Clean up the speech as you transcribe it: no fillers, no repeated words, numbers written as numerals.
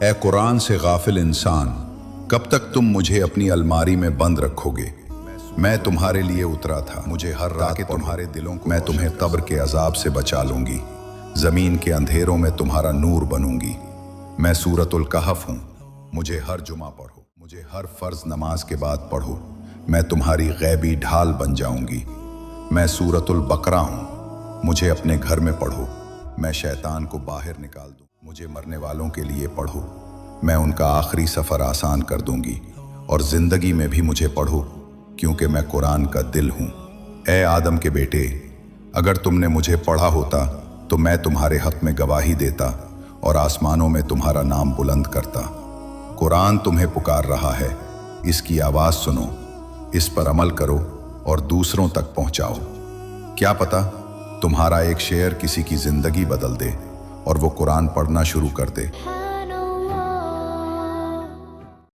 اے قرآن سے غافل انسان، کب تک تم مجھے اپنی الماری میں بند رکھوگے؟ میں تمہارے لیے اترا تھا، مجھے ہر رات تمہارے دلوں کو میں تمہیں قبر کے عذاب سے بچا لوں گی، زمین کے اندھیروں میں تمہارا نور بنوں گی۔ میں سورۃ الکہف ہوں، مجھے ہر جمعہ پڑھو، مجھے ہر فرض نماز کے بعد پڑھو، میں تمہاری غیبی ڈھال بن جاؤں گی۔ میں سورۃ البقرہ ہوں، مجھے اپنے گھر میں پڑھو، میں شیطان کو باہر نکال دوں۔ مجھے مرنے والوں کے لیے پڑھو، میں ان کا آخری سفر آسان کر دوں گی، اور زندگی میں بھی مجھے پڑھو، کیونکہ میں قرآن کا دل ہوں۔ اے آدم کے بیٹے، اگر تم نے مجھے پڑھا ہوتا تو میں تمہارے حق میں گواہی دیتا اور آسمانوں میں تمہارا نام بلند کرتا۔ قرآن تمہیں پکار رہا ہے، اس کی آواز سنو، اس پر عمل کرو اور دوسروں تک پہنچاؤ۔ کیا پتہ تمہارا ایک شعر کسی کی زندگی بدل دے اور وہ قرآن پڑھنا شروع کر دے۔